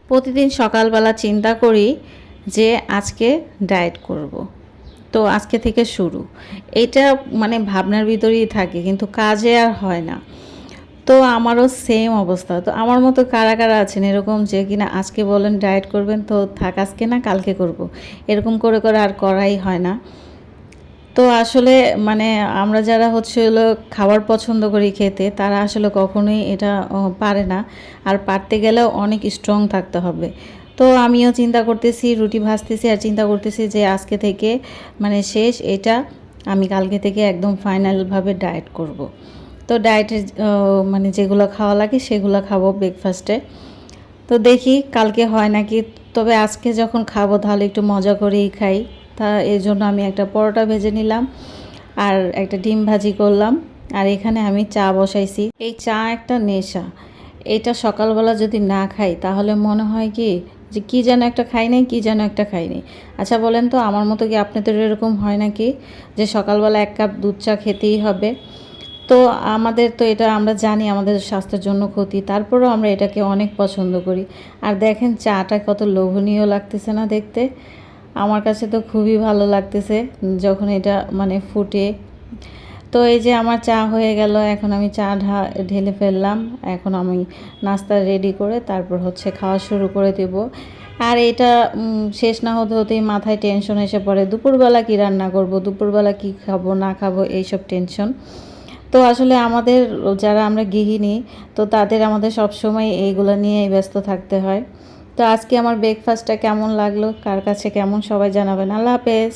প্রতিদিন সকালবেলা চিন্তা করি যে আজকে ডায়েট করব। তো আজকে থেকে শুরু। এটা মানে ভাবনার ভিতরেই থাকে, কিন্তু কাজে আর হয় না। তো আমারও সেম অবস্থা। তো আমার মতো কারা কারা আছেন এরকম, যে কিনা আজকে বলেন ডায়েট করবেন, তো থাক আজকে না কালকে করব, এরকম করে করে আর করাই হয় না। তো আসলে মানে আমরা যারা হচ্ছে হলো খাবার পছন্দ করি খেতে, তারা আসলে কখনোই এটা পারে না। আর পারতে গেলেও অনেক স্ট্রং থাকতে হবে। তো আমিও চিন্তা করতেছি, রুটি ভাজতেছি আর চিন্তা করতেছি যে আজকে থেকে মানে শেষ এটা, আমি কালকে থেকে একদম ফাইনালভাবে ডায়েট করব। তো ডায়েটের মানে যেগুলো খাওয়া লাগে সেগুলো খাবো ব্রেকফাস্টে। তো দেখি কালকে হয় নাকি। তবে আজকে যখন খাবো তাহলে একটু মজা করেই খাই। তা এর জন্য আমি একটা পরোটা ভেজে নিলাম আর একটা ডিম ভাজি করলাম। আর এখানে আমি চা বসাইছি। এই চা একটা নেশা। এটা সকালবেলা যদি না খাই তাহলে মনে হয় কি যে কী যেন একটা খাই নাই, কী যেন একটা খাই নাই। আচ্ছা বলেন তো, আমার মতো কি আপনাদের এরকম হয় নাকি যে সকালবেলা এক কাপ দুধ চা খেতেই হবে? তো আমাদের তো এটা আমরা জানি আমাদের স্বাস্থ্যের জন্য ক্ষতি, তারপরেও আমরা এটাকে অনেক পছন্দ করি। আর দেখেন চাটা কত লোভনীয় লাগতেছে না দেখতে? আমার কাছে তো খুবই ভালো লাগতেছে যখন এটা মানে ফুটে। তো এই যে আমার চা হয়ে গেল, এখন আমি চা ঢেলে ফেললাম। এখন আমি নাস্তা রেডি করে তারপর হচ্ছে খাওয়া শুরু করে দেব। আর এটা শেষ না হতে হতেই মাথায় টেনশন এসে পড়ে, দুপুরবেলা কি রান্না করব, দুপুরবেলা কি খাবো না খাবো, এইসব টেনশন। তো আসলে আমাদের যারা আমরা গৃহিণী, তো তাদের আমাদের সবসময় এইগুলো নিয়েই ব্যস্ত থাকতে হয়। তো আজকে আমার ব্রেকফাস্টটা কেমন লাগলো, কার কাছে কেমন, সবাই জানাবেন। আল্লাহ হাফেজ।